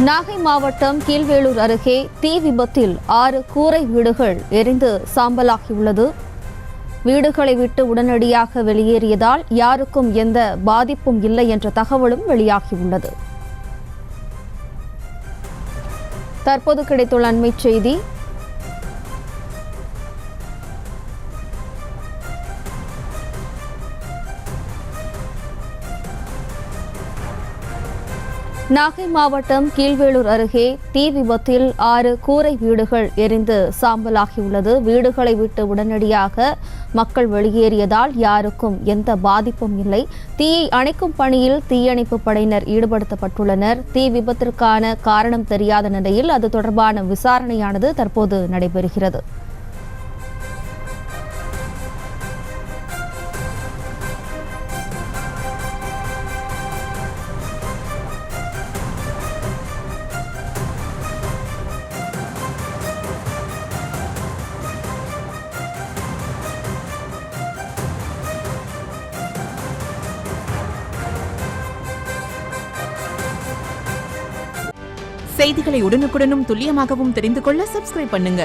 நாகை மாவட்டம் கீழ்வேளூர் அருகே தீ விபத்தில் 6 கூரை வீடுகள் எரிந்து சாம்பலாகியுள்ளது. வீடுகளை விட்டு உடனடியாக வெளியேறியதால் யாருக்கும் எந்த பாதிப்பும் இல்லை என்ற தகவலும் வெளியாகியுள்ளது. தற்போது கிடைத்துள்ள அண்மைச் செய்தி. நாகை மாவட்டம் கீழ்வேளூர் அருகே தீ விபத்தில் 6 கூரை வீடுகள் எரிந்து சாம்பலாகியுள்ளது. வீடுகளை விட்டு உடனடியாக மக்கள் வெளியேறியதால் யாருக்கும் எந்த பாதிப்பும் இல்லை. தீயை அணைக்கும் பணியில் தீயணைப்பு படையினர் ஈடுபடுத்தப்பட்டுள்ளனர். தீ விபத்திற்கான காரணம் தெரியாத நிலையில் அது தொடர்பான விசாரணையானது தற்போது நடைபெறுகிறது. செய்திகளை உடனுக்குடனும் துல்லியமாகவும் தெரிந்து கொள்ள சப்ஸ்கிரைப் பண்ணுங்க.